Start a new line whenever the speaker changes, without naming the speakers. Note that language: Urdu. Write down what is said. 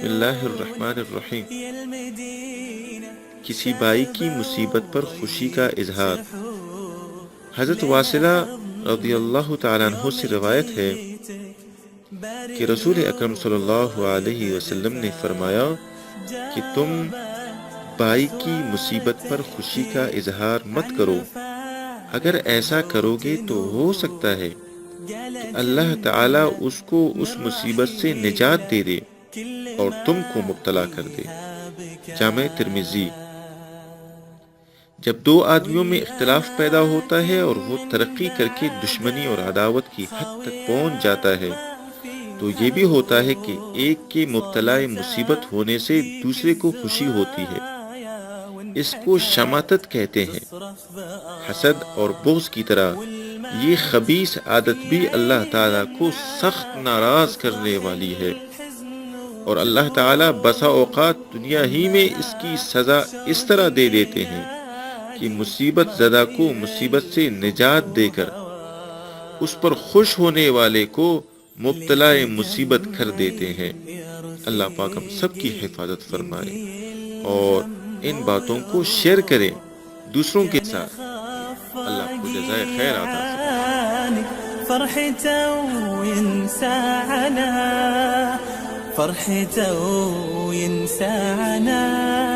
اللہ الرحمن الرحیم۔ کسی بھائی کی مصیبت پر خوشی کا اظہار۔ حضرت واصلہ رضی اللہ تعالیٰ عنہ سے روایت ہے کہ رسول اکرم صلی اللہ علیہ وسلم نے فرمایا کہ تم بھائی کی مصیبت پر خوشی کا اظہار مت کرو، اگر ایسا کرو گے تو ہو سکتا ہے کہ اللہ تعالیٰ اس کو اس مصیبت سے نجات دے دے اور تم کو مبتلا کر دے۔ جامع ترمذی۔ جب دو آدمیوں میں اختلاف پیدا ہوتا ہے اور وہ ترقی کر کے دشمنی اور عداوت کی حد تک پہنچ جاتا ہے تو یہ بھی ہوتا ہے کہ ایک کے مبتلا مصیبت ہونے سے دوسرے کو خوشی ہوتی ہے، اس کو شماتت کہتے ہیں۔ حسد اور بغض کی طرح یہ خبیث عادت بھی اللہ تعالیٰ کو سخت ناراض کرنے والی ہے، اور اللہ تعالیٰ بسا اوقات دنیا ہی میں اس کی سزا اس طرح دے دیتے ہیں کہ مصیبت زدہ کو مصیبت سے نجات دے کر اس پر خوش ہونے والے کو مبتلا مصیبت کر دیتے ہیں۔ اللہ پاک ہم سب کی حفاظت فرمائے اور ان باتوں کو شیئر کریں دوسروں کے ساتھ۔ اللہ کو جزائے خیر عطا فرمائے۔
فرحته وينسى عنا